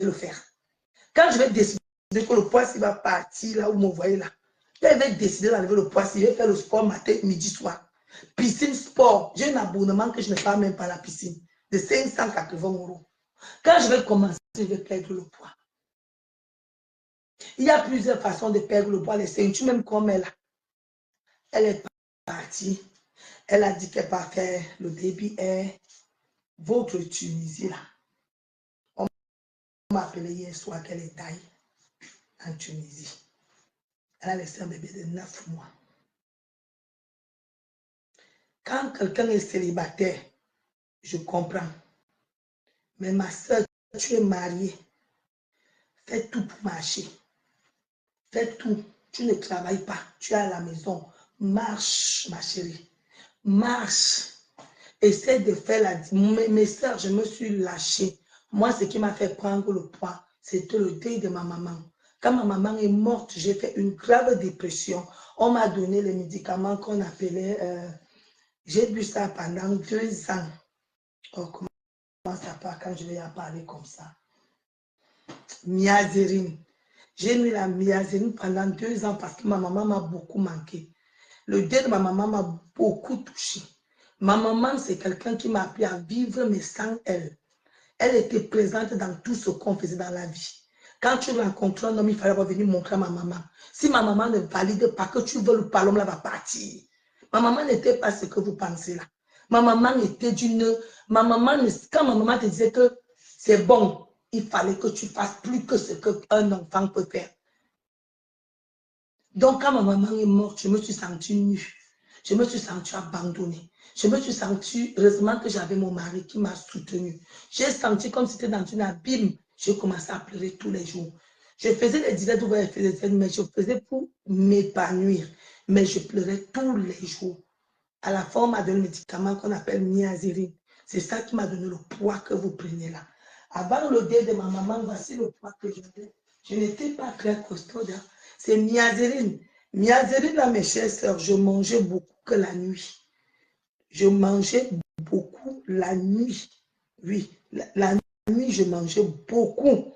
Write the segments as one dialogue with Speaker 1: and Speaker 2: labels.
Speaker 1: le faire. Quand je vais décider que le poids va partir là où vous me voyez là, quand je vais décider d'enlever le poids, je vais faire le sport matin, midi, soir. Piscine, sport. J'ai un abonnement que je ne parle même pas à la piscine de 580 €. Quand je vais commencer, je vais perdre le poids. Il y a plusieurs façons de perdre le poids. Les ceintures, même comme elle est partie. Elle a dit qu'elle va faire le baby air. Votre Tunisie là. On m'a appelé hier soir qu'elle est taille en Tunisie. Elle a laissé un bébé de 9 mois. Quand quelqu'un est célibataire, je comprends. Mais ma soeur, tu es mariée. Fais tout pour marcher. Fais tout. Tu ne travailles pas. Tu es à la maison. Marche, ma chérie. Marche. Essaie de faire la... Mes soeurs, je me suis lâchée. Moi, ce qui m'a fait prendre le poids, c'était le deuil de ma maman. Quand ma maman est morte, j'ai fait une grave dépression. On m'a donné les médicaments qu'on appelait... j'ai bu ça pendant 2 ans. Oh, comment ça part quand je vais en parler comme ça? Miazérine. J'ai mis la miazérine pendant 2 ans parce que ma maman m'a beaucoup manqué. Le deuil de ma maman m'a beaucoup touché. Ma maman, c'est quelqu'un qui m'a appris à vivre, mais sans elle. Elle était présente dans tout ce qu'on faisait dans la vie. Quand tu rencontres un homme, il fallait revenir montrer à ma maman. Si ma maman ne valide pas que tu veux le pas, l'homme là va partir. Ma maman n'était pas ce que vous pensez là. Ma maman était d'une... quand ma maman te disait que c'est bon, il fallait que tu fasses plus que ce qu'un enfant peut faire. Donc, quand ma maman est morte, je me suis sentie nue. Je me suis sentie abandonnée. Je me suis sentie, heureusement que j'avais mon mari qui m'a soutenue. J'ai senti comme si c'était dans une abîme. J'ai commencé à pleurer tous les jours. Je faisais les directs où elle faisait, mais je faisais pour m'épanouir. Mais je pleurais tous les jours. À la fin, on m'a donné un médicament qu'on appelle niazérine. C'est ça qui m'a donné le poids que vous prenez là. Avant le deuil de ma maman, voici le poids que j'avais. Je n'étais pas très costaud. Hein. C'est miazérine. Miazérine, là, mes chères sœurs, je mangeais beaucoup que la nuit. Je mangeais beaucoup la nuit. Oui, la nuit, je mangeais beaucoup.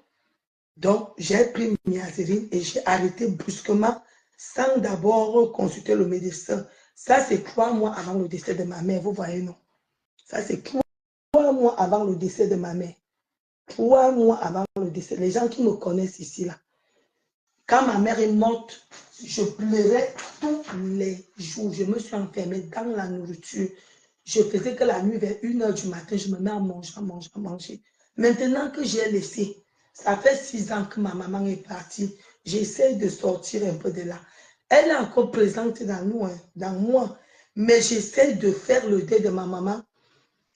Speaker 1: Donc, j'ai pris miazérine et j'ai arrêté brusquement sans d'abord consulter le médecin. Ça, c'est 3 mois avant le décès de ma mère, vous voyez, non? Ça, c'est 3 mois avant le décès de ma mère. 3 mois avant le décès. Les gens qui me connaissent ici, là. Quand ma mère est morte, je pleurais tous les jours. Je me suis enfermée dans la nourriture. Je faisais que la nuit, vers 1 h du matin, je me mets à manger, à manger, à manger. Maintenant que j'ai laissé, ça fait 6 ans que ma maman est partie. J'essaie de sortir un peu de là. Elle est encore présente dans nous, hein, dans moi. Mais j'essaie de faire le deuil de ma maman.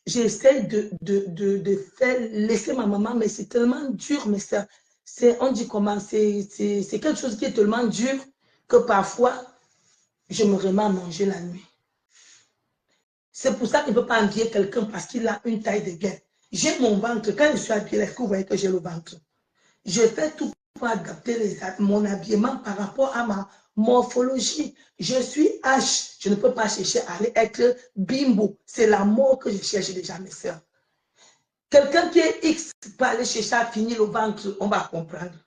Speaker 1: J'essaie de faire laisser ma maman, mais c'est tellement dur, mais ça, on dit comment, c'est quelque chose qui est tellement dur que parfois, je me remets à manger la nuit. C'est pour ça qu'il ne peut pas envier quelqu'un parce qu'il a une taille de gain. J'ai mon ventre. Quand je suis habillée, est-ce que vous voyez que j'ai le ventre? Je fais tout pour adapter mon habillement par rapport à ma morphologie. Je suis H. Je ne peux pas chercher à aller être bimbo. C'est la mort que je cherche déjà, mes soeurs. Quelqu'un qui est X peut aller chercher à finir le ventre, on va comprendre.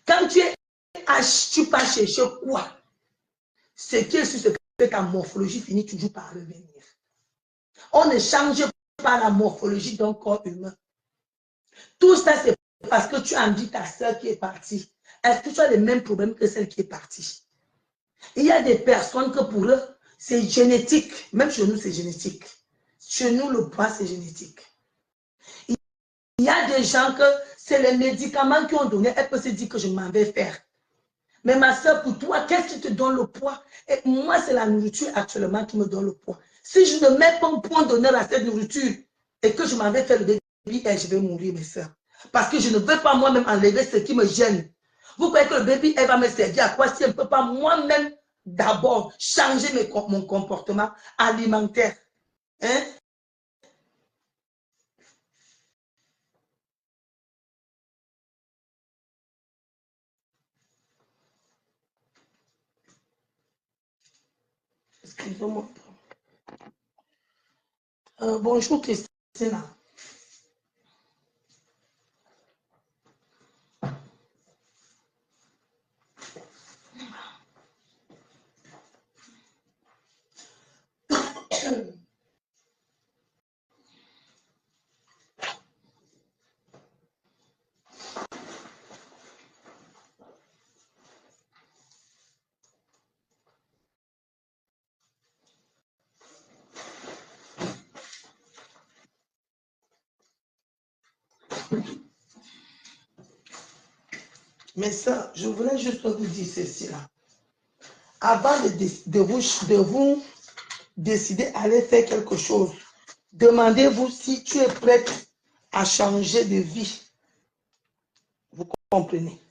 Speaker 1: Quand tu es H, tu peux chercher quoi? Ce qui est sur ce que ta morphologie finit toujours par revenir. On ne change pas la morphologie d'un corps humain. Tout ça, c'est parce que tu as dit ta soeur qui est partie. Est-ce que tu as les mêmes problèmes que celle qui est partie? Il y a des personnes que pour eux, c'est génétique. Même chez nous, c'est génétique. Chez nous, le poids, c'est génétique. Il y a des gens que c'est les médicaments qui ont donné. Elle peut se dire que je m'en vais faire. Mais ma soeur, pour toi, qu'est-ce qui te donne le poids? Et moi, c'est la nourriture actuellement qui me donne le poids. Si je ne mets pas un point d'honneur à cette nourriture et que je m'en vais faire le baby, je vais mourir, mes soeurs. Parce que je ne veux pas moi-même enlever ce qui me gêne. Vous croyez que le baby, elle va me servir à quoi si elle ne peut pas moi-même d'abord changer mon comportement alimentaire? Hein? Excusez-moi. Bonjour Christina. Mais ça, je voulais juste vous dire ceci là. Avant de vous décider d'aller faire quelque chose, demandez-vous si tu es prête à changer de vie. Vous comprenez?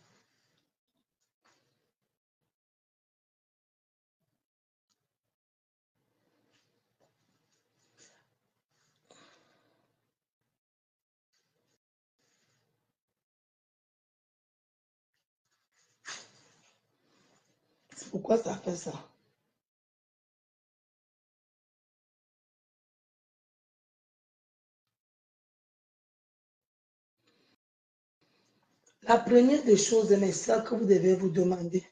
Speaker 1: C'est pourquoi ça fait ça. La première des choses, mes soeurs, que vous devez vous demander,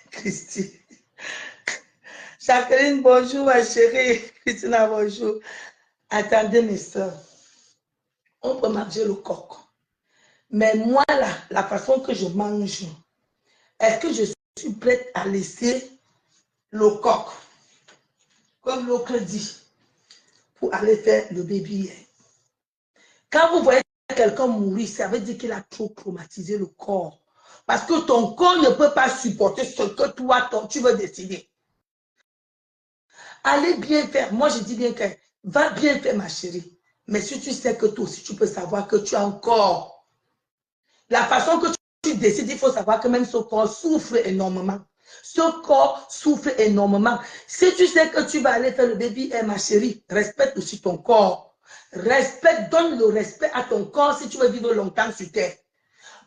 Speaker 1: Christine. Jacqueline, bonjour, ma chérie. Christina, bonjour. Attendez, mes soeurs. On peut manger le coq. Mais moi, là, la façon que je mange, est-ce que je suis prête à laisser le coq, comme l'autre dit, pour aller faire le bébé? Quand vous voyez quelqu'un mourir, ça veut dire qu'il a trop traumatisé le corps. Parce que ton corps ne peut pas supporter ce que toi, tu veux décider. Allez bien faire. Moi, je dis bien que va bien faire, ma chérie. Mais si tu sais que toi aussi, tu peux savoir que tu as un corps. La façon que tu décides, il faut savoir que même ce corps souffre énormément. Ce corps souffre énormément. Si tu sais que tu vas aller faire le bébé, ma chérie, respecte aussi ton corps. Respecte, donne le respect à ton corps si tu veux vivre longtemps sur terre.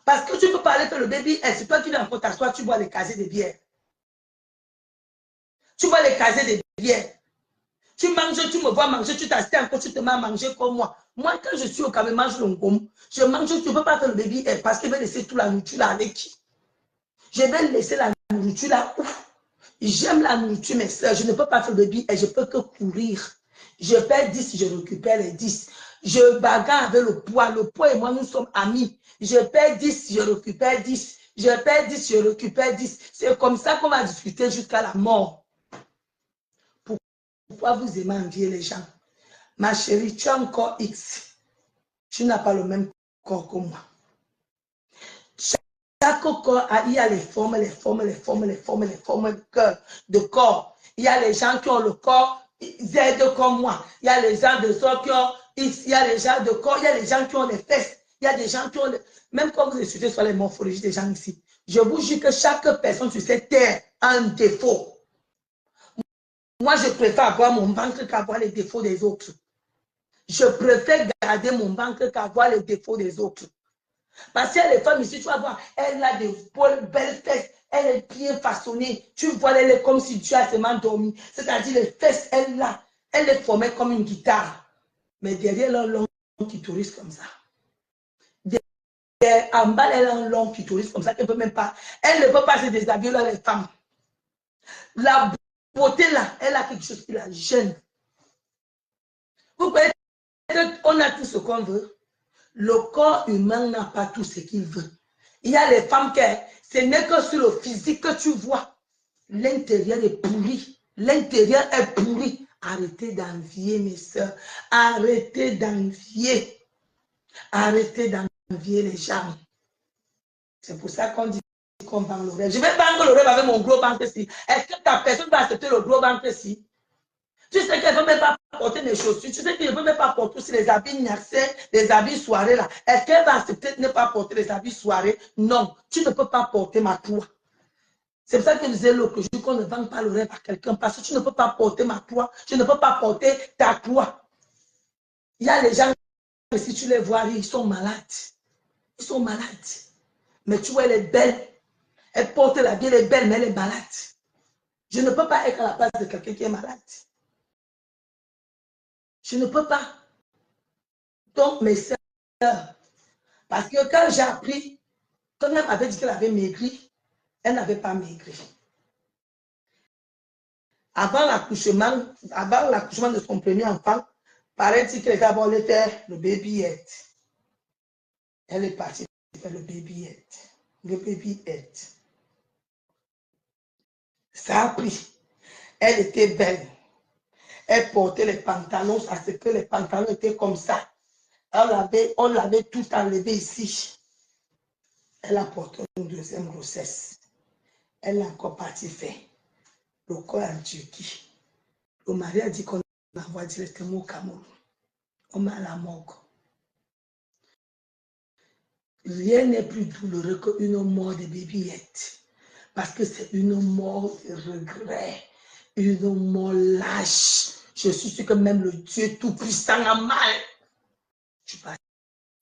Speaker 1: Parce que tu ne peux pas aller faire le bébé, c'est toi qui viens en t'asseoir, tu bois les casiers de bière. Tu bois les casiers de bière. Tu manges, tu me vois manger, tu t'assieds encore, tu te mets à manger comme moi. Moi, quand je suis au Cameroun, je mange le gomme. Je mange, tu ne peux pas faire le bébé parce qu'il va laisser toute la nourriture là avec qui? Je vais laisser la nourriture là. J'aime la nourriture, mes soeurs. Je ne peux pas faire le bébé et je peux que courir. Je perds 10, je récupère les 10. Je bagarre avec le poids. Le poids et moi, nous sommes amis. Je perds 10, je récupère 10. Je perds 10, je récupère 10. C'est comme ça qu'on va discuter jusqu'à la mort. Pourquoi vous aimez envier les gens? Ma chérie, tu as un corps X. Tu n'as pas le même corps que moi. Chaque corps, il y a les formes de corps. Il y a les gens qui ont le corps Z comme moi. Il y a les gens de corps qui ont X. Il y a les gens de corps. Il y a les gens qui ont les fesses. Il y a des gens qui ont... Même quand vous étudiez sur les morphologies des gens ici, je vous jure que chaque personne sur cette terre a un défaut. Moi, je préfère avoir mon ventre qu'avoir les défauts des autres. Je préfère garder mon ventre qu'avoir les défauts des autres. Parce que les femmes ici, tu vas voir, elle a des belles fesses, elle est bien façonnée. Tu vois, elle est comme si tu as seulement dormi. C'est-à-dire, les fesses, elle est formée comme une guitare. Mais derrière, elle a un long clitoris comme ça. En bas, elle a un long clitoris comme ça qu'elle ne peut même pas. Elle ne peut pas se déshabiller là, les femmes. La beauté là, elle a quelque chose qui la gêne. Vous voyez qu'on a tout ce qu'on veut. Le corps humain n'a pas tout ce qu'il veut. Il y a les femmes qui, ce n'est que sur le physique que tu vois. L'intérieur est pourri. L'intérieur est pourri. Arrêtez d'envier, mes soeurs. Arrêtez d'envier. Arrêtez d'envier les gens. C'est pour ça qu'on dit qu'on vend le rêve. Je vais vendre le rêve avec mon gros ventre ici. Est-ce que ta personne va accepter le gros ventre ici? Tu sais qu'elle ne veut même pas porter mes chaussures. Tu sais qu'elle ne veut même pas porter aussi les habits niaxés, les habits soirées là. Est-ce qu'elle va accepter de ne pas porter les habits soirées? Non, tu ne peux pas porter ma croix. C'est pour ça que je disais l'autre jour qu'on ne vend pas le rêve à quelqu'un parce que tu ne peux pas porter ma croix. Tu ne peux pas porter ta croix. Il y a les gens, si tu les vois, ils sont malades. Ils sont malades. Mais tu vois, elle est belle. Elle porte la vie, elle est belle, mais elle est malade. Je ne peux pas être à la place de quelqu'un qui est malade. Je ne peux pas. Donc, mes soeurs, parce que quand j'ai appris, quand elle m'avait dit qu'elle avait maigri, elle n'avait pas maigri. Avant l'accouchement de son premier enfant, paraît-il qu'elle était allée faire le baby-head. Elle est partie faire le baby-head. Le baby-head. Ça a pris. Elle était belle. Elle portait les pantalons, à ce que les pantalons étaient comme ça. On l'avait tout enlevé ici. Elle a porté une deuxième grossesse. Elle a encore parti faire le corps en Turquie. Le mari a dit qu'on l'envoie directement au Cameroun. On met à la morgue. Rien n'est plus douloureux qu'une mort de babyette. Parce que c'est une mort de regret. Une mort lâche. Je suis sûr que même le Dieu Tout-Puissant a mal. Tu vas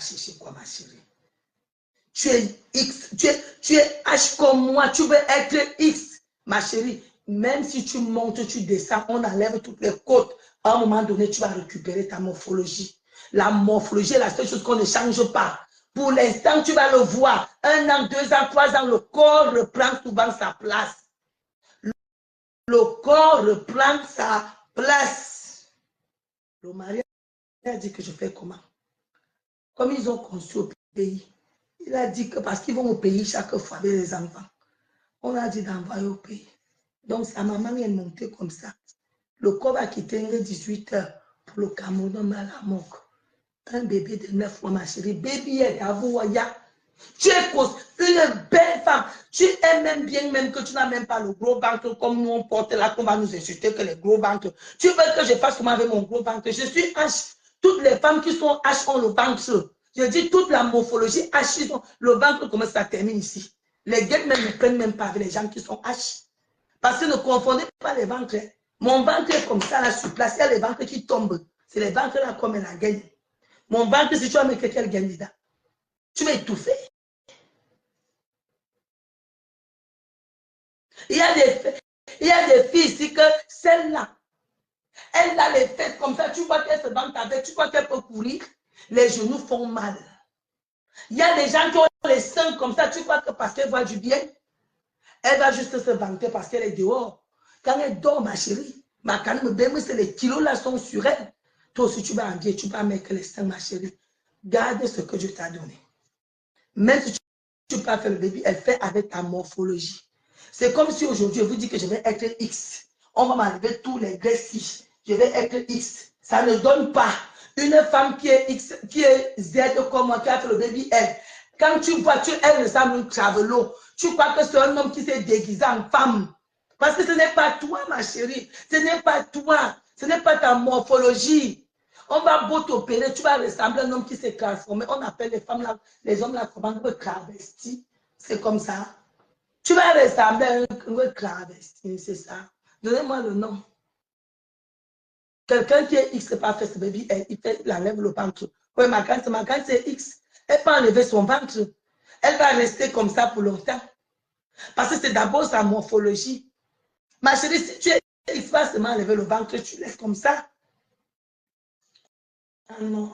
Speaker 1: chercher quoi, ma chérie? Tu es X, tu es H comme moi, tu veux être X, ma chérie. Même si tu montes, tu descends, on enlève toutes les côtes. À un moment donné, tu vas récupérer ta morphologie. La morphologie est la seule chose qu'on ne change pas. Pour l'instant, tu vas le voir. 1 an, 2 ans, 3 ans, le corps reprend souvent sa place. Le corps reprend sa place. Le mari a dit que je fais comment? Comme ils ont conçu au pays, il a dit que parce qu'ils vont au pays chaque fois avec les enfants, on a dit d'envoyer au pays. Donc sa maman est montée comme ça. Le corps va quitter 18 h pour le Cameroun, on met à la morgue. Un bébé de 9 mois, ma chérie. Baby est à vous, tu es une belle femme. Tu aimes bien même que tu n'as même pas le gros ventre comme nous on porte là, qu'on va nous insulter que les gros ventres. Tu veux que je fasse comment avec mon gros ventre? Je suis H. Toutes les femmes qui sont H ont le ventre. Je dis toute la morphologie H, le ventre, comment ça termine ici? Les gays même ne prennent même pas avec les gens qui sont H. Parce que ne confondez pas les ventres. Mon ventre est comme ça là sur place. Il y a les ventres qui tombent. C'est les ventres là comme elle a gagné. Mon ventre, si tu as mis quelqu'un gagne là, tu vas étouffer. Il y a des filles ici que celle-là, elle a les fesses comme ça, tu vois qu'elle se vante avec, tu vois qu'elle peut courir, les genoux font mal. Il y a des gens qui ont les seins comme ça, tu vois que parce qu'elle voit du bien, elle va juste se vanter parce qu'elle est dehors. Quand elle dort, ma chérie, ma canne, c'est les kilos là sont sur elle. Toi aussi, tu vas en dire, tu vas mettre les seins, ma chérie. Garde ce que Dieu t'a donné. Même si tu peux pas faire le bébé, elle fait avec ta morphologie. C'est comme si aujourd'hui, je vous dis que je vais être X. On va m'enlever tous les graisses. Je vais être X. Ça ne donne pas. Une femme qui est X, qui est Z comme moi, qui a fait le bébé L. Quand tu vois, elle ressemble à un travelo. Tu crois que c'est un homme qui s'est déguisé en femme. Parce que ce n'est pas toi, ma chérie. Ce n'est pas toi. Ce n'est pas ta morphologie. On va beau t'opérer, tu vas ressembler à un homme qui s'est transformé. On appelle les femmes là, les hommes là, comment on travesti. C'est comme ça. Tu vas ressembler à un travesti, c'est ça. Donnez-moi le nom. Quelqu'un qui est X, c'est pas fait ce bébé, il enlève le ventre. Oui, ma grande c'est X. Elle peut enlever son ventre. Elle va rester comme ça pour longtemps. Parce que c'est d'abord sa morphologie. Ma chérie, si tu es X, va seulement enlever le ventre, tu laisses comme ça. Ah non.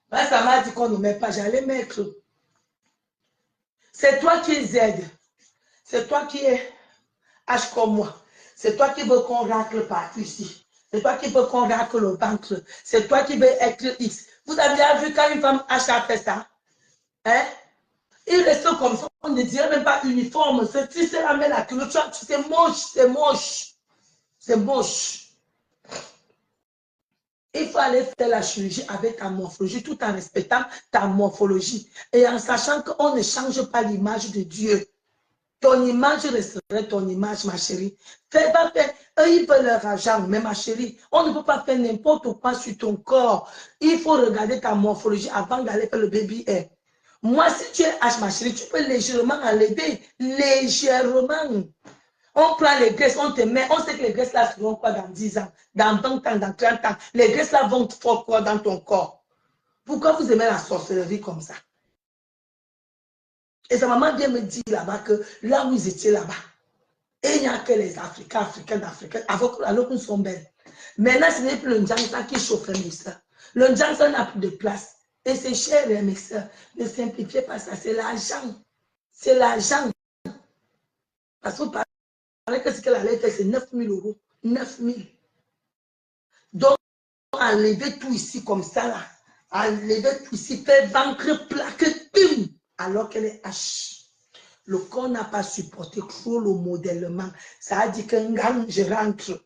Speaker 1: Là, ça m'a dit qu'on ne met pas, j'allais mettre. C'est toi qui es Z. C'est toi qui es H comme moi. C'est toi qui veux qu'on racle partout ici. C'est toi qui veux qu'on racle le ventre. C'est toi qui veux être X. Vous avez déjà vu quand une femme H a fait ça? Hein? Il reste comme ça. On ne dirait même pas uniforme. Tu sais la main, la culotte. C'est moche, c'est moche. C'est moche. Il faut aller faire la chirurgie avec ta morphologie tout en respectant ta morphologie et en sachant qu'on ne change pas l'image de Dieu. Ton image resterait ton image, ma chérie. Fais pas faire. Eux, ils veulent leur argent, mais ma chérie, on ne peut pas faire n'importe quoi sur ton corps. Il faut regarder ta morphologie avant d'aller faire le baby air. Moi, si tu es H, ma chérie, tu peux légèrement enlever. Légèrement. On prend les graisses, on te met, on sait que les graisses là seront quoi dans 10 ans, dans 20 ans, dans 30 ans. Les graisses là vont faire quoi dans ton corps? Pourquoi vous aimez la sorcellerie comme ça? Et sa maman vient me dire là-bas que là où ils étaient là-bas, et il n'y a que les Africains, alors qu'ils sont belles. Maintenant, ce n'est plus le Ndjansa qui chauffe mes soeurs. Le Ndjansa n'a plus de place. Et c'est cher, mes soeurs. Ne simplifiez pas ça, c'est l'argent. C'est l'argent. Parce que vous parlez que ce qu'elle allait faire, c'est 9 000 €. 9 000. Donc, enlever tout ici comme ça, là. Enlever tout ici, faire ventre plaque, bim, alors qu'elle est H. Le corps n'a pas supporté trop le modèlement. Ça a dit que je rentre.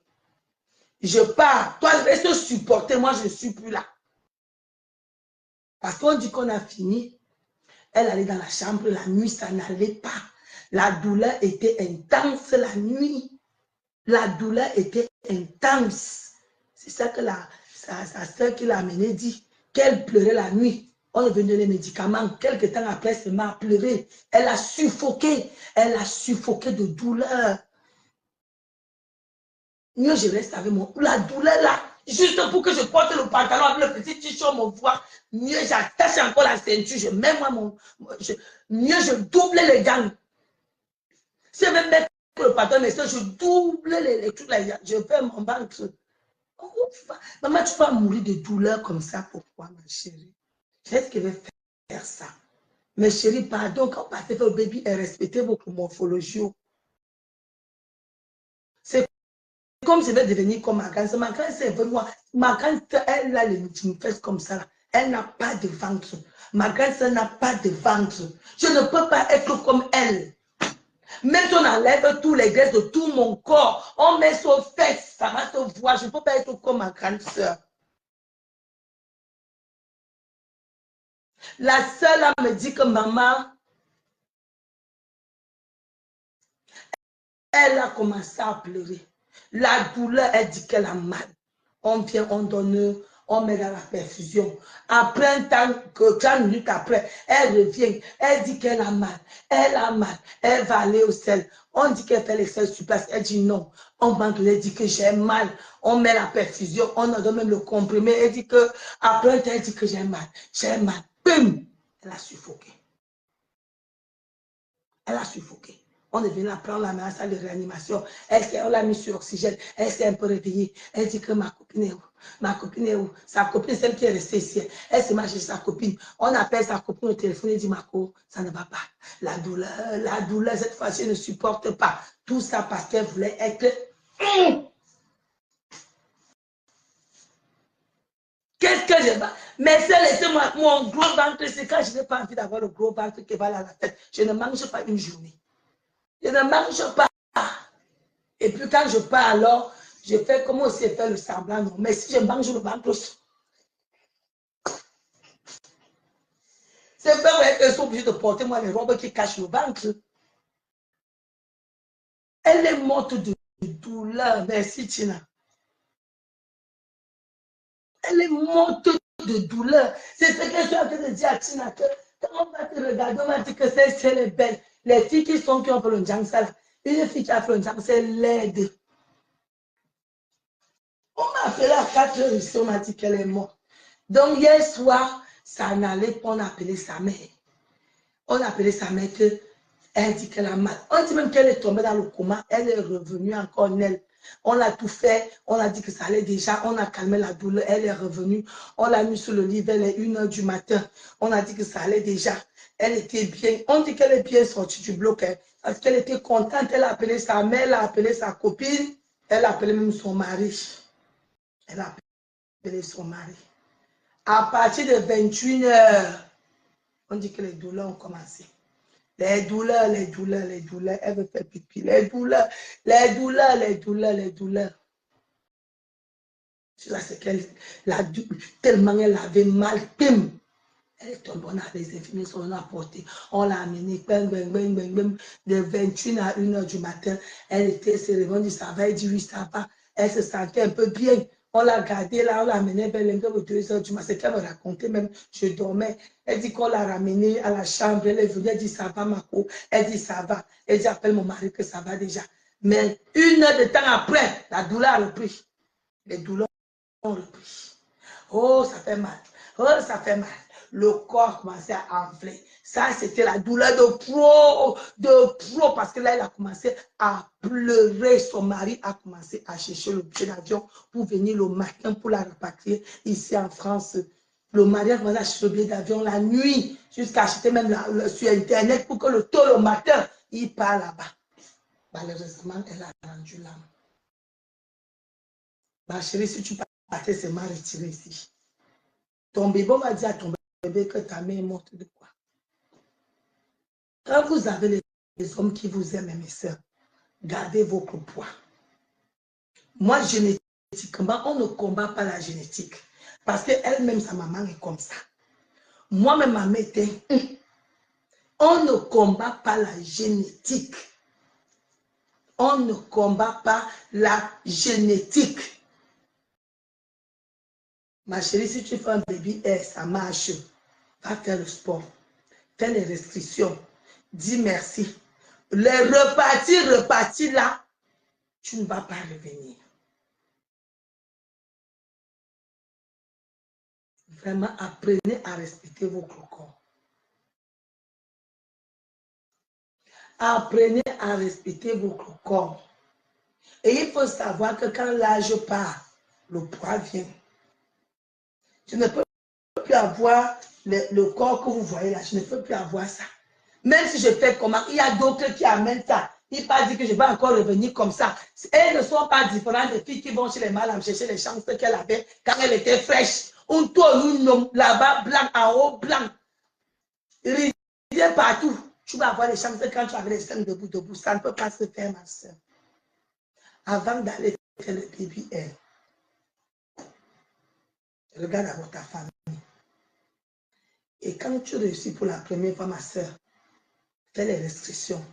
Speaker 1: Je pars. Toi, reste supporter. Moi, je ne suis plus là. Parce qu'on dit qu'on a fini. Elle allait dans la chambre la nuit, ça n'allait pas. La douleur était intense la nuit. La douleur était intense. C'est ça que sa soeur qui l'a amenée dit. Qu'elle pleurait la nuit. On lui donné les médicaments. Quelque temps après, elle se met à pleurer. Elle a suffoqué. Elle a suffoqué de douleur. Mieux, je reste avec moi. La douleur là, juste pour que je porte le pantalon avec le petit t-shirt, mon voix. Mieux, j'attache encore la ceinture. Je mets moi mieux, je double les gants. Si je vais mettre le pantalon, mais je double les trucs là. Je fais mon ventre. Oh, maman, tu vas mourir de douleur comme ça. Pourquoi, ma chérie? Est-ce qu'elle va faire ça? Mais chérie, pardon, quand on passe faire le bébé, respectez votre morphologie. C'est comme je vais devenir comme ma grand-sœur. Ma grand-sœur est venue. Ma grand-sœur, elle a les fesses comme ça. Là. Elle n'a pas de ventre. Ma grand-sœur n'a pas de ventre. Je ne peux pas être comme elle. Même si on enlève tous les graisses de tout mon corps, on met sur fesses, ça va se voir. Je ne peux pas être comme ma grande-sœur. La sœur là me dit que maman, elle a commencé à pleurer. La douleur, elle dit qu'elle a mal. On vient, on donne, on met dans la perfusion. Après un temps, 30 minutes après, elle revient. Elle dit qu'elle a mal. Elle a mal. Elle va aller au sel. On dit qu'elle fait les selles sur place. Elle dit non. On va donner, dit que j'ai mal. On met la perfusion. On en donne même le comprimé. Elle dit que, après un temps, elle dit que j'ai mal. J'ai mal. Bim! Elle a suffoqué. Elle a suffoqué. On est venu la prendre la main à la salle de réanimation. On l'a mis sur oxygène. Elle s'est un peu réveillée. Elle dit que ma copine est où? Ma copine est où? Sa copine, celle qui est restée ici. Elle se marche chez sa copine. On appelle sa copine au téléphone et dit, Marco, ça ne va pas. La douleur, cette fois-ci, elle ne supporte pas. Tout ça parce qu'elle voulait être... Qu'est-ce que je vais... Mais c'est laissez-moi mon gros ventre. C'est quand je n'ai pas envie d'avoir le gros ventre qui va à la tête. Je ne mange pas une journée. Je ne mange pas. Et puis quand je pars alors, je fais comme on sait faire le semblant. Non. Mais si je mange le ventre, c'est vrai qu'elles sont obligées de porter moi les robes qui cachent le ventre. Elle est morte de douleur. Merci Tina. Elle est morte de douleur. C'est ce que je suis en train de dire à Tina. Que quand on va te regarder, on va dire que c'est les belles. Les filles qui ont fait le Njangsa là. Une fille qui a fait le Njangsa, c'est laide. On m'a appelé à 4 heures ici, on m'a dit qu'elle est morte. Donc hier soir, ça n'allait pas, on a appelé sa mère. On a appelé sa mère elle dit qu'elle a mal. On dit même qu'elle est tombée dans le coma, elle est revenue encore en elle. On a tout fait, on a dit que ça allait déjà, on a calmé la douleur, elle est revenue. On l'a mis sur le lit vers les 1 heure du matin. On a dit que ça allait déjà. Elle était bien, on dit qu'elle est bien sortie du bloc, hein, parce qu'elle était contente. Elle a appelé sa mère, elle a appelé sa copine, elle a appelé même son mari. Elle a appelé son mari. À partir de 21 heures, on dit que les douleurs ont commencé. Les douleurs. Elle veut faire pipi. Les douleurs. C'est qu'elle, tellement elle avait mal. Pim. Elle est tombée, on a les infirmiers, on a porté. On l'a amenée, de 21 à 1 heure du matin. Elle était serrée, on dit ça va, elle dit oui, ça va. Elle se sentait un peu bien. On l'a gardée là, on l'a amenée vers les 2 heures du matin. C'est qu'elle me racontait même, je dormais. Elle dit qu'on l'a ramenée à la chambre, elle est venue, elle dit ça va, Marco. Elle dit ça va. Elle dit appelle mon mari que ça va déjà. Mais 1 heure de temps après, la douleur a repris. Les douleurs ont repris. Oh, ça fait mal. Oh, ça fait mal. Le corps commençait à enfler. Ça, c'était la douleur de pro, parce que là, elle a commencé à pleurer. Son mari a commencé à chercher le billet d'avion pour venir le matin pour la rapatrier ici en France. Le mari a commencé à chercher le billet d'avion la nuit, jusqu'à acheter même sur Internet pour que le tôt le matin, il part là-bas. Malheureusement, elle a rendu l'âme. Ma chérie, si tu partais, c'est mal retiré ici. Ton bébé va dire à ton bébé que ta mère est morte de quoi? Quand vous avez les hommes qui vous aiment, mes soeurs, gardez votre poids. Moi, je ne génétiquement, on ne combat pas la génétique. Parce qu'elle-même, sa maman est comme ça. Moi-même, ma mère était... On ne combat pas la génétique. On ne combat pas la génétique. Ma chérie, si tu fais un baby air, ça marche. Va faire le sport. Fais les restrictions. Dis merci. Les repartir là, tu ne vas pas revenir. Vraiment, apprenez à respecter votre corps. Apprenez à respecter votre corps. Et il faut savoir que quand l'âge part, le poids vient. Tu ne peux plus avoir le corps que vous voyez là. Je ne peux plus avoir ça. Même si je fais comment, il y a d'autres qui amènent ça. Il ne pas dit que je vais encore revenir comme ça. Elles ne sont pas différentes des filles qui vont chez les madames chercher les chances qu'elle avait quand elle était fraîche. Un tour là-bas, blanc, en haut, blanc. Rivière partout. Tu vas avoir les chances quand tu avais les seins debout. Ça ne peut pas se faire, ma soeur. Avant d'aller faire le baby air, regarde d'abord ta famille. Et quand tu réussis pour la première fois, ma soeur, fais les restrictions.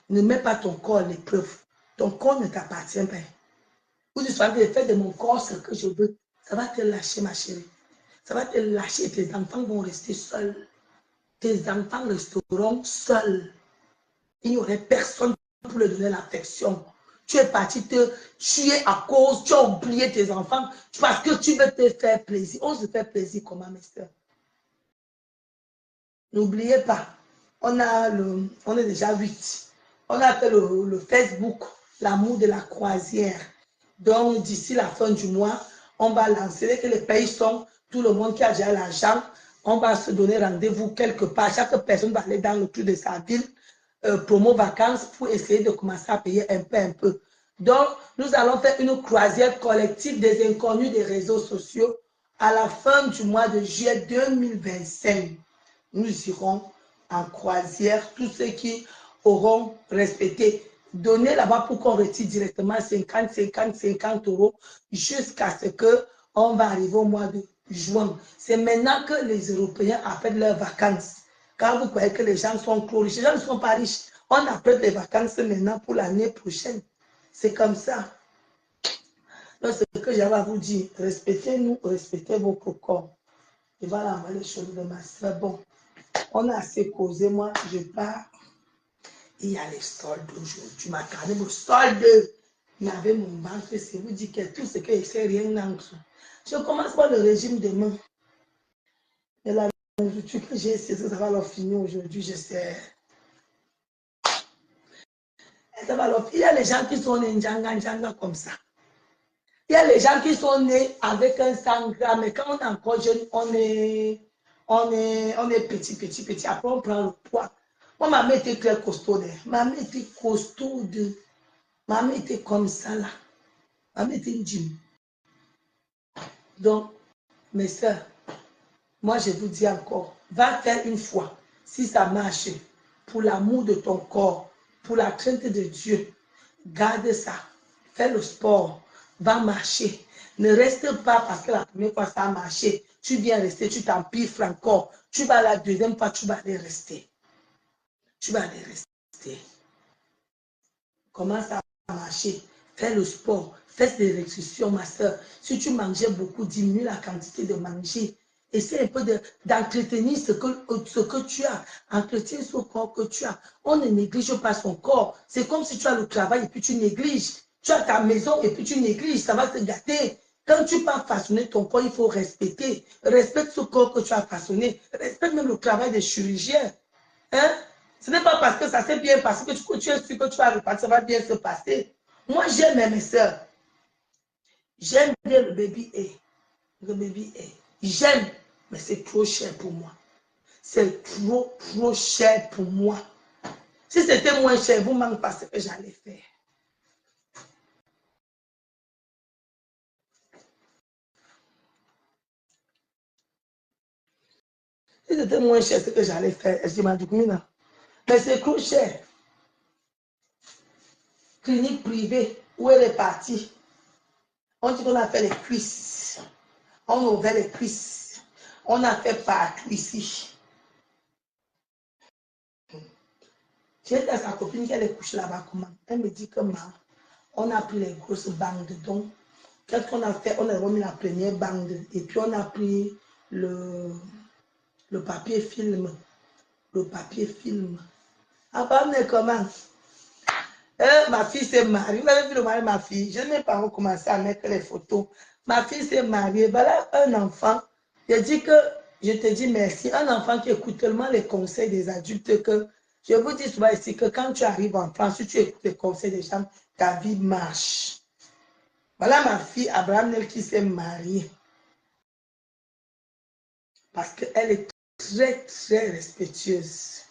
Speaker 1: Ne mets pas ton corps à l'épreuve. Ton corps ne t'appartient pas. Ou tu sois de faire de mon corps ce que je veux. Ça va te lâcher, ma chérie. Ça va te lâcher. Tes enfants vont rester seuls. Tes enfants resteront seuls. Il n'y aurait personne pour leur donner l'affection. Tu es parti te tuer à cause, tu as oublié tes enfants parce que tu veux te faire plaisir. On se fait plaisir comment, mes soeurs? N'oubliez pas, on est déjà 8. On a fait le Facebook, l'amour de la croisière. Donc, d'ici la fin du mois, on va lancer, dès que les pays sont, tout le monde qui a déjà l'argent, on va se donner rendez-vous quelque part. Chaque personne va aller dans le tour de sa ville, promo vacances, pour essayer de commencer à payer un peu. Donc, nous allons faire une croisière collective des inconnus des réseaux sociaux à la fin du mois de juillet 2025. Nous irons en croisière. Tous ceux qui auront respecté, donnez là-bas pour qu'on retire directement 50 euros jusqu'à ce qu'on va arriver au mois de juin. C'est maintenant que les Européens appellent leurs vacances. Quand vous croyez que les gens sont trop riches, les gens ne sont pas riches. On appelle les vacances maintenant pour l'année prochaine. C'est comme ça. Donc, ce que j'avais à vous dire, respectez-nous, respectez votre corps. Et voilà les choses de ma soeur. Bon. On a assez causé, moi, je pars. Il y a les soldes aujourd'hui. Ma carnet, mon solde. Il y avait mon banque, c'est vous dire que tout ce que je sais, rien n'en dessous. Je commence par le régime demain. Et la nourriture que j'ai essayé, ça va leur finir aujourd'hui, je sais. Et ça va leur finir. Il y a les gens qui sont nés Njanga comme ça. Il y a les gens qui sont nés avec un 100 grammes, mais quand on est encore jeune, on est petit. Après, on prend le poids. Moi, ma mère était très costaude. Ma mère était costaude. Ma mère était comme ça, là. Ma mère était une gym. Donc, mes soeurs, moi, je vous dis encore, va faire une fois. Si ça marche, pour l'amour de ton corps, pour la crainte de Dieu, garde ça. Fais le sport. Va marcher. Ne reste pas parce que la première fois, ça a marché. Tu viens rester, tu t'empiffres encore. Tu vas la deuxième fois, tu vas aller rester. Tu vas aller rester. Commence à marcher. Fais le sport. Fais des restrictions, ma soeur. Si tu mangeais beaucoup, diminue la quantité de manger. Essaie un peu d'entretenir ce que tu as. Entretiens ce corps que tu as. On ne néglige pas son corps. C'est comme si tu as le travail et puis tu négliges. Tu as ta maison et puis tu négliges. Ça va te gâter. Quand tu pars façonner ton corps, il faut respecter. Respecte ce corps que tu as façonné. Respecte même le travail des chirurgiens. Hein? Ce n'est pas parce que ça s'est bien passé que tu es sûr que tu vas repartir, ça va bien se passer. Moi, j'aime mes soeurs. J'aime bien le baby A. Le baby A. J'aime, mais c'est trop cher pour moi. C'est trop cher pour moi. Si c'était moins cher, vous ne manquez pas ce que j'allais faire. Si c'était moins cher, ce que j'allais faire, je m'en dis, mais c'est trop cher. Clinique privée, où elle est partie. On dit qu'on a fait les cuisses. On a ouvert les cuisses. On a fait partout ici. J'ai dit à sa copine qu'elle est couchée là-bas comment. Elle me dit que on a pris les grosses bandes. Donc, qu'est-ce qu'on a fait? On a remis la première bande. Et puis on a pris le papier film. Le papier film. Après, on est comment? Ma fille s'est mariée. Vous avez vu le mari de ma fille? Je n'ai pas commencé à mettre les photos. Ma fille s'est mariée. Voilà un enfant. Je dis que je te dis merci. Un enfant qui écoute tellement les conseils des adultes que je vous dis souvent ici que quand tu arrives en France, si tu écoutes les conseils des gens, ta vie marche. Voilà ma fille Abraham Nel qui s'est mariée. Parce qu'elle est très, très respectueuse.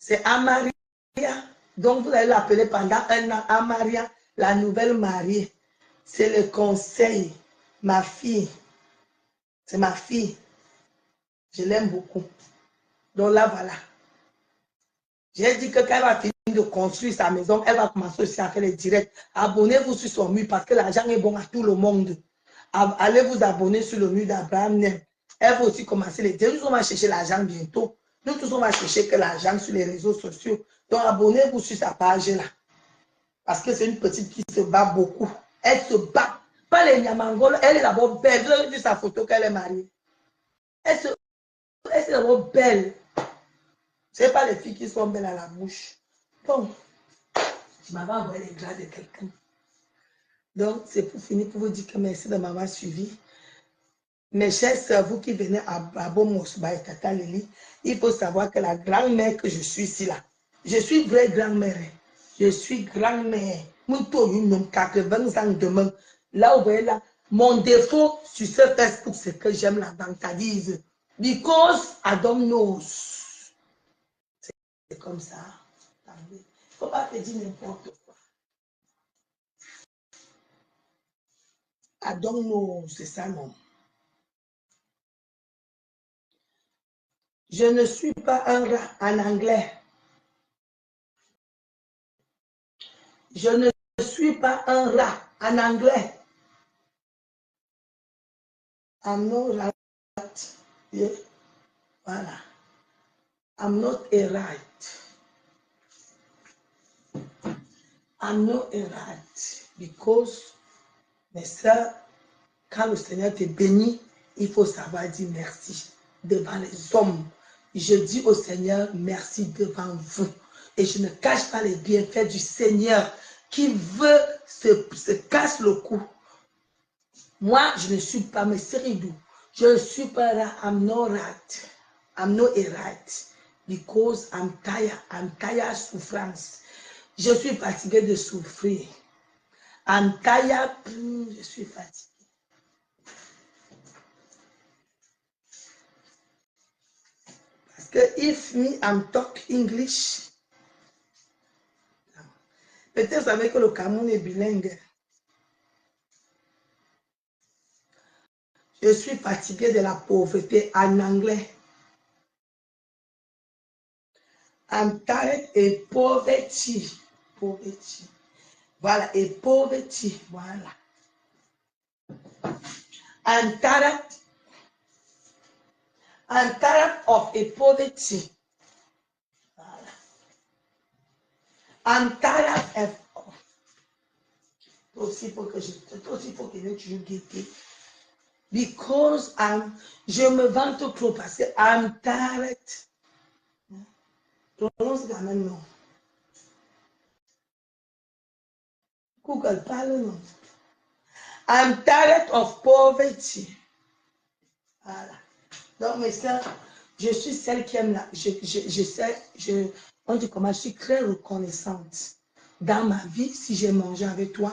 Speaker 1: C'est Amaria. Donc, vous allez l'appeler pendant un an Amaria, la nouvelle mariée. C'est le conseil. Ma fille. C'est ma fille. Je l'aime beaucoup. Donc là, voilà. J'ai dit que quand elle va finir de construire sa maison, elle va commencer aussi à faire les directs. Abonnez-vous sur son mur parce que l'argent est bon à tout le monde. Allez vous abonner sur le mur d'Abraham Nem. Elle va aussi commencer les directs. Nous, on va chercher l'argent bientôt. Nous tous, on va chercher que l'argent sur les réseaux sociaux. Donc, abonnez-vous sur sa page là. Parce que c'est une petite qui se bat beaucoup. Elle se bat. Pas les Niamangols. Elle est d'abord belle. Vous avez vu sa photo qu'elle est mariée. Elle est d'abord belle. Ce n'est pas les filles qui sont belles à la bouche. Bon, je m'avais envoyé les gras de quelqu'un. Donc, c'est pour finir, pour vous dire que merci de m'avoir suivi. Mes chers sœurs, vous qui venez à Bomosba et Tata Lili, il faut savoir que la grand-mère que je suis ici là, je suis vraie grand-mère. Je suis grand-mère. Mon taux, même 80 ans demain. Là, vous voyez là, mon défaut sur ce Facebook, c'est que j'aime la vantardise. Because I don't know. C'est comme ça. Il ne faut pas te dire n'importe quoi. I don't know, c'est ça, non. Je ne suis pas un rat en anglais. Je ne suis pas un rat en anglais. I'm not rat. Yeah. Voilà. I'm not a rat. I'm not a rat. Because, mes soeurs, quand le Seigneur te bénit, il faut savoir dire merci devant les hommes. Je dis au Seigneur merci devant vous. Et je ne cache pas les bienfaits du Seigneur qui veut se casse le cou. Moi, je ne suis pas, mais Seridou, je ne suis pas là, I'm not rat. I'm not a rat. Because I'm tired souffrance. Je suis fatiguée de souffrir. I'm tired, je suis fatiguée. Parce que if me, I'm talk English, peut-être vous savez que le Cameroun est bilingue. Je suis fatiguée de la pauvreté en anglais. I'm tired et poverty. Poverty. Voilà, et poverty. Voilà. I'm tired of a poverty. Voilà. I'm tired of... Toi aussi, il faut que je toujours guetter. Because je me vante trop parce que I'm tired. Prononce quand même non. Google parle non. I'm tired of poverty. Voilà. Donc, mes soeurs, je suis celle qui aime la... on dit comment, je suis très reconnaissante dans ma vie si j'ai mangé avec toi.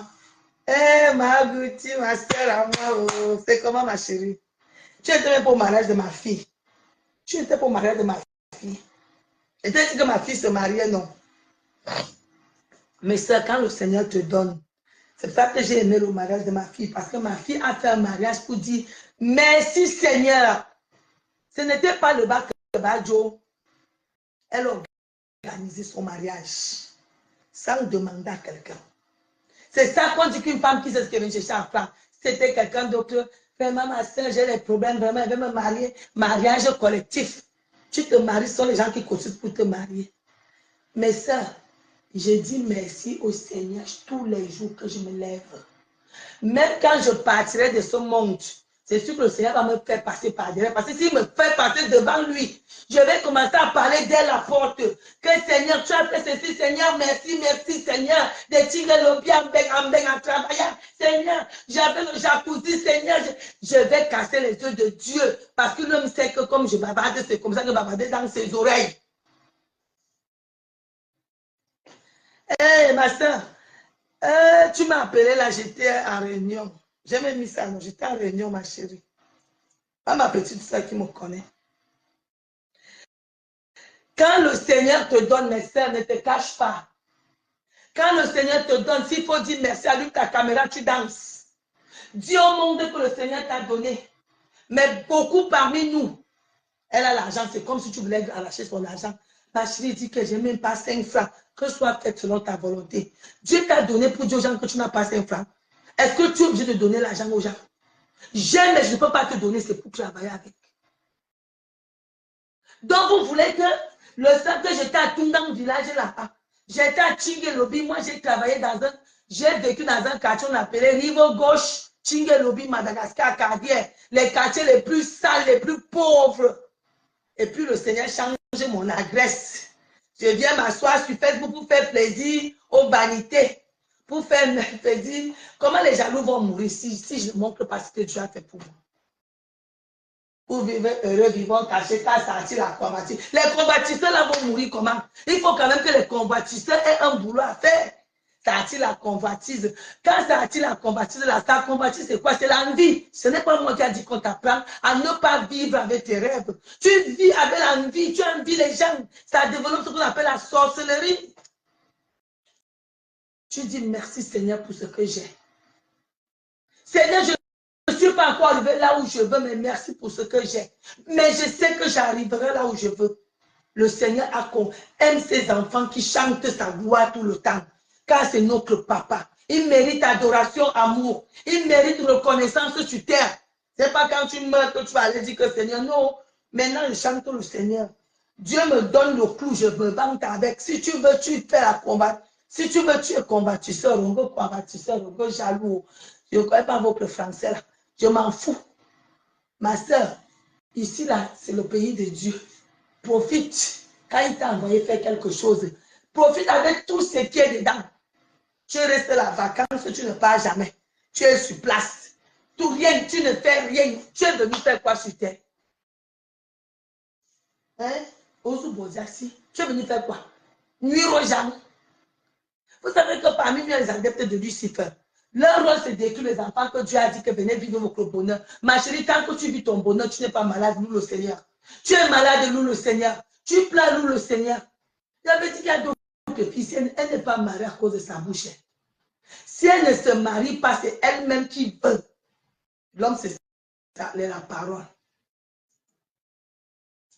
Speaker 1: Eh, ma Gouti, ma soeur à moi, oh, c'est comment ma chérie? Tu étais même pour le mariage de ma fille. Tu étais pour le mariage de ma fille. Et tu as dit que ma fille se mariait, non? Mais ça, quand le Seigneur te donne, c'est ça que j'ai aimé le mariage de ma fille, parce que ma fille a fait un mariage pour dire merci Seigneur. Ce n'était pas le bac de Badjo. Elle a organisé son mariage. sans demander à quelqu'un. C'est ça qu'on dit qu'une femme qui sait ce qu'elle vient chercher à faire. C'était quelqu'un d'autre. Vraiment, ma soeur, j'ai des problèmes. Vraiment, elle veut me marier. Mariage collectif. Tu te maries, ce sont les gens qui cotisent pour te marier. Mais ça, je dis merci au Seigneur tous les jours que je me lève. Même quand je partirai de ce monde, c'est sûr que le Seigneur va me faire passer par derrière. Parce que s'il me fait passer devant lui, je vais commencer à parler dès la porte. Que Seigneur, tu as fait ceci, Seigneur, merci, merci, Seigneur. De tirer le bien en travaillant. Seigneur, j'avais le jacuzzi, Seigneur. Je vais casser les yeux de Dieu. Parce que l'homme sait que comme je bavarde, c'est comme ça que je bavarde dans ses oreilles. Hé, ma soeur, tu m'as appelé là, j'étais en réunion. J'ai même mis ça, j'étais en réunion, ma chérie. Pas ma petite soeur qui me connaît. Quand le Seigneur te donne, mes soeurs, ne te cache pas. Quand le Seigneur te donne, s'il faut dire merci, allume ta caméra, tu danses. Dis au monde que le Seigneur t'a donné. Mais beaucoup parmi nous, elle a l'argent, c'est comme si tu voulais arracher son argent. Ma chérie dit que je n'ai même pas 5 francs, que ce soit fait selon ta volonté. Dieu t'a donné pour dire aux gens que tu n'as pas 5 francs. Est-ce que tu es obligé de donner l'argent aux gens? J'aime, mais je ne peux pas te donner, c'est pour travailler avec. Donc, vous voulez que le sang que j'étais à Tungang village là-bas, j'étais à Tchingelobi, moi j'ai travaillé dans un, j'ai vécu dans un quartier, on appelait Rive Gauche, Tchingelobi, Madagascar, Cardière, les quartiers les plus sales, les plus pauvres. Et puis le Seigneur change mon adresse. Je viens m'asseoir sur Facebook pour faire plaisir aux vanités, pour faire plaisir. Comment les jaloux vont mourir si je ne montre pas ce que Dieu a fait pour moi? Pour vivre heureux, vivant, caché, qu'à sortir la convoitise. Les convoitisseurs là vont mourir comment? Il faut quand même que les convoitisseurs aient un boulot à faire. Sortir la convoitise. Quand sortir la convoitise, la convoitise, c'est quoi? C'est l'envie. Ce n'est pas moi qui a dit qu'on t'apprend à ne pas vivre avec tes rêves. Tu vis avec l'envie, tu envies les gens. Ça développe ce qu'on appelle la sorcellerie. Tu dis merci Seigneur pour ce que j'ai. Seigneur, je ne suis pas encore arrivé là où je veux, mais merci pour ce que j'ai. Mais je sais que j'arriverai là où je veux. Le Seigneur aime ses enfants qui chantent sa gloire tout le temps. Car c'est notre papa. Il mérite adoration, amour. Il mérite reconnaissance sur terre. Ce n'est pas quand tu meurs que tu vas aller dire que Seigneur, non. Maintenant, je chante le Seigneur. Dieu me donne le clou, je me vante avec. Si tu veux, tu fais la combat. Si tu veux, tu es combattisseur, on veut combattisseur, on veut jaloux. Je ne connais pas votre français là. Je m'en fous. Ma soeur, ici là, c'est le pays de Dieu. Profite. Quand il t'a envoyé faire quelque chose, profite avec tout ce qui est dedans. Tu restes la vacance, tu ne pars jamais. Tu es sur place. Tout rien, tu ne fais rien. Tu es venu faire quoi sur terre? Hein? Ozu Bozassi, tu es venu faire quoi? Nuire aux gens. Vous savez que parmi nous, les adeptes de Lucifer, leur rôle, c'est d'écrire les enfants que Dieu a dit que venez vivre votre bonheur. Ma chérie, tant que tu vis ton bonheur, tu n'es pas malade, loue le Seigneur. Tu es malade, loue le Seigneur. Tu pleures, loue le Seigneur. J'avais dit qu'il y a d'autres filles, si elle n'est pas mariée à cause de sa bouche. Si elle ne se marie pas, c'est elle-même qui veut. L'homme, c'est ça, la parole.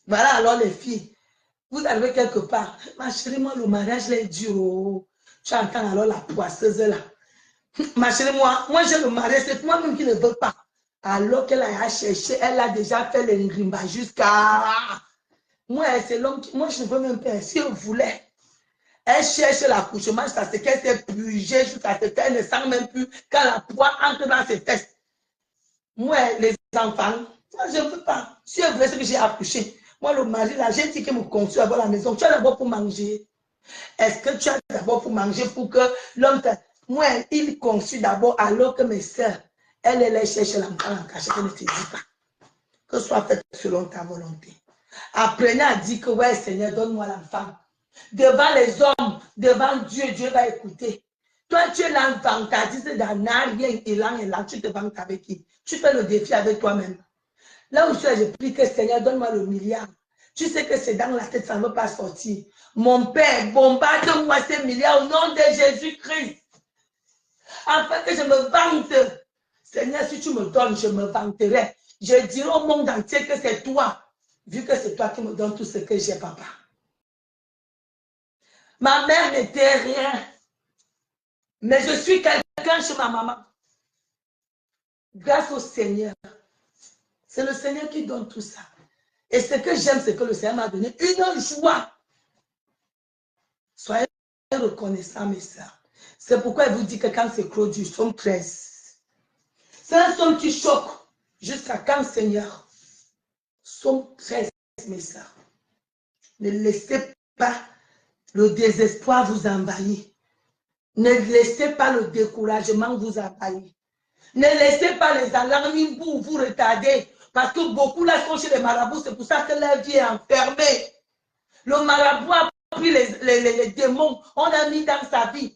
Speaker 1: Voilà alors les filles. Vous arrivez quelque part. Ma chérie, moi, le mariage, est dur. Oh. Tu entends alors la poisseuse là. Ma chérie, moi j'ai le mariage, c'est moi-même qui ne veux pas. Alors qu'elle a cherché, elle a déjà fait les ngrimba jusqu'à... Moi, c'est l'homme qui... Moi, je ne veux même pas. Si elle voulait, elle cherche l'accouchement, ça c'est qu'elle s'est purgée jusqu'à ce qu'elle ne sent même plus quand la poids entre dans ses fesses. Moi, les enfants, moi, je ne veux pas. Si elle voulait ce que j'ai accouché, moi, le mari, là, j'ai dit qu'il me construit à la maison. Tu as d'abord pour manger. Est-ce que tu as d'abord pour manger pour que l'homme... Moi, il conçut d'abord alors que mes soeurs, elle cherche l'enfant en cachette, elle ne te dit pas. Que ce soit fait selon ta volonté. Apprenez à dire que, ouais, Seigneur, donne-moi l'enfant. Devant les hommes, devant Dieu, Dieu va écouter. Toi, tu es l'enfantadiste d'un rien, élan, tu te vantes avec qui? Tu fais le défi avec toi-même. Là où je prie que Seigneur, donne-moi le milliard. Tu sais que c'est dans la tête, ça ne veut pas sortir. Mon Père, bombarde-moi ces milliards au nom de Jésus-Christ. Afin que je me vante. Seigneur, si tu me donnes, je me vanterai. Je dirai au monde entier que c'est toi. Vu que c'est toi qui me donnes tout ce que j'ai, papa. Ma mère n'était rien. Mais je suis quelqu'un chez ma maman. Grâce au Seigneur. C'est le Seigneur qui donne tout ça. Et ce que j'aime, c'est que le Seigneur m'a donné une joie. Soyez reconnaissants, mes sœurs. C'est pourquoi il vous dit que quand c'est clos du psaume 13, c'est un psaume qui choque. Jusqu'à quand, Seigneur? Psaume 13, mes sœurs. Ne laissez pas le désespoir vous envahir. Ne laissez pas le découragement vous envahir. Ne laissez pas les alarmes pour vous retarder. Parce que beaucoup là sont chez les marabouts. C'est pour ça que leur vie est enfermée. Le marabout a pris les démons. On a mis dans sa vie.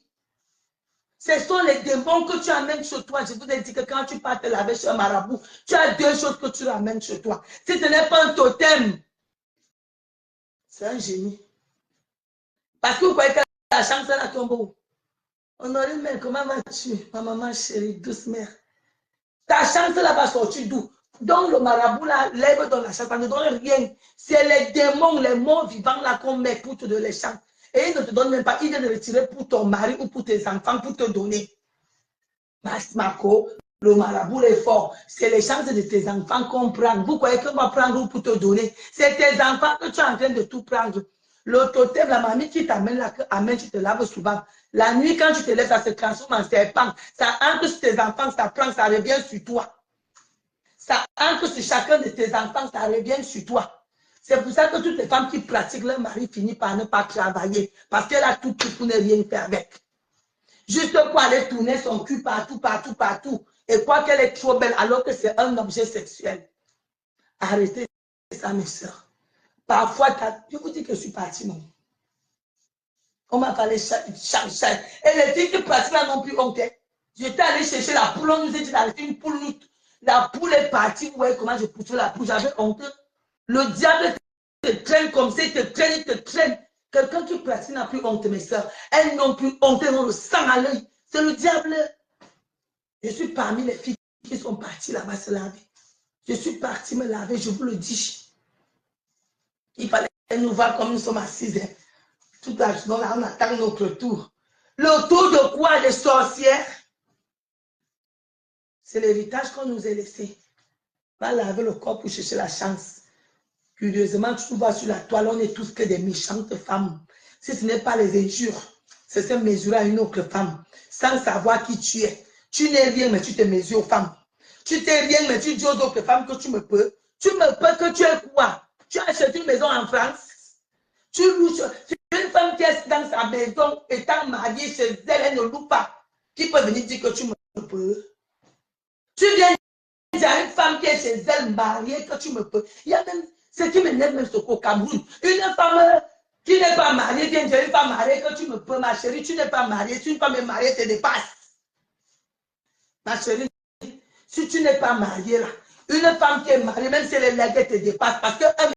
Speaker 1: Ce sont les démons que tu amènes chez toi. Je vous ai dit que quand tu pars te laver chez un marabout, tu as deux choses que tu ramènes chez toi. Si ce n'est pas un totem, c'est un génie. Parce que vous croyez que la chance est la tombe. On aurait dit, comment vas-tu, ma maman chérie, douce mère? Ta chance là va sortir d'où? Donc le marabout là, lève dans la chance, ça ne donne rien. C'est les démons, les morts vivants là qu'on met pour te donner les chances. Et ils ne te donnent même pas, ils viennent retirer pour ton mari ou pour tes enfants, pour te donner. Masmako, le marabout est fort. C'est les chances de tes enfants qu'on prend. Vous croyez qu'on va prendre pour te donner? C'est tes enfants que tu es en train de tout prendre. Le totem, la mamie qui t'amène là, amène, tu te laves souvent. La nuit, quand tu te lèves, ça se transforme en serpent. Ça entre sur tes enfants, ça prend, ça revient sur toi. Ça entre sur chacun de tes enfants, ça revient sur toi. C'est pour ça que toutes les femmes qui pratiquent leur mari finissent par ne pas travailler. Parce qu'elle a tout pour ne rien faire avec. Juste pour aller tourner son cul partout, partout, partout. Et croire qu'elle est trop belle alors que c'est un objet sexuel. Arrêtez ça, mes soeurs. Parfois, je vous dis que je suis partie, non. On m'a parlé chaque. Et les filles qui pratiquent là n'ont plus honte. J'étais allée chercher la poule, on nous a dit d'arrêter une poule. La poule est partie, vous voyez comment je pousse la poule, j'avais honte. Le diable te traîne comme ça, il te traîne, il te traîne. Quelqu'un qui pratique n'a plus honte, mes soeurs. Elles n'ont plus honte, elles ont le sang à l'œil. C'est le diable. Je suis parmi les filles qui sont parties là-bas se laver. Je suis partie me laver, je vous le dis. Il fallait nous voir comme nous sommes assises. Tout à l'heure, là, on attend notre tour. Le tour de quoi? Les sorcières? C'est l'héritage qu'on nous a laissé. Va laver le corps pour chercher la chance. Curieusement, tu vois sur la toile, on est tous que des méchantes femmes. Si ce n'est pas les injures, c'est se mesurer à une autre femme, sans savoir qui tu es. Tu n'es rien, mais tu te mesures aux femmes. Tu t'es rien, mais tu dis aux autres femmes que tu me peux. Tu me peux que tu es quoi? Tu as acheté une maison en France. Tu loues. Une femme qui est dans sa maison, étant mariée chez elle, elle ne loue pas. Qui peut venir dire que tu me peux? Tu viens dire à une femme qui est chez elle, mariée, que tu me peux. Il y a même, ce qui m'énerve même au Cameroun. Une femme qui n'est pas mariée vient dire à une femme mariée que tu me peux, ma chérie, tu n'es pas mariée. Si une femme est mariée, te dépasse. Ma chérie, si tu n'es pas mariée là, une femme qui est mariée, même si elle est lègue, te dépasse parce que